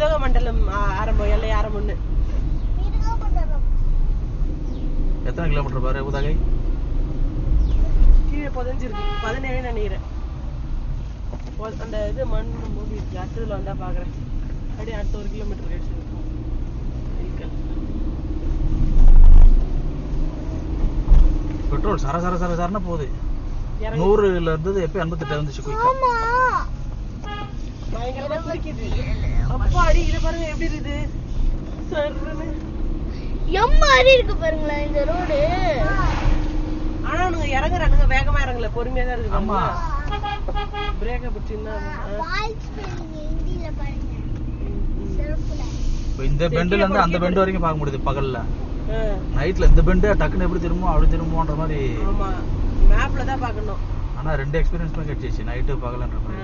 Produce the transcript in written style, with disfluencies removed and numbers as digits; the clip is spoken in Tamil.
உதகமண்டலம் ஆரம்பம், எல்லை ஆரம்பம்னு. எத்தனை கிலோமீட்டர் பாரு உதகை? கீழே புதஞ்சிருக்கு 17 நினைக்கிறேன். அந்த இது மண் மூடி இருக்கு. அடுத்ததுல வந்தா பாக்குறேன். அப்படியே அடுத்த 1 கிலோமீட்டர் கழிச்சு இருக்கும். பெட்ரோல் சர சர சர சரன்னு போகுது. 100ல இருந்தது எப்ப 88 வந்துச்சு குயிக்கா. பயங்கரமா குடிக்குது. அப்பா அடி இத பாருங்க எப்படி இருக்குது. சர்ன்னு எம்மாரி இருக்கு பாருங்களா இந்த ரோடு. ஆனா அவங்க இறங்குறானுங்க, வேகமா இறங்கல, பொறுமையா தான் இருக்கு. ஆமா பிரேக்க பிடிச்சிருந்தா ஹிந்தில பாருங்க. இப்போ இந்த பெண்ட்ல இருந்து அந்த பெண்ட் வரைக்கும் பார்க்க முடியுது பகல்ல. நைட்ல இந்த பெண்ட் டக்குன்னு எப்படி திரும்பும் அப்படி திரும்பும்ன்ற மாதிரி. ஆமா மேப்ல தான் பார்க்கணும். ஆனா 2 எக்ஸ்பீரியன்ஸ் கிடைச்சிச்சு, நைட்டு பகல்ன்ற மாதிரி.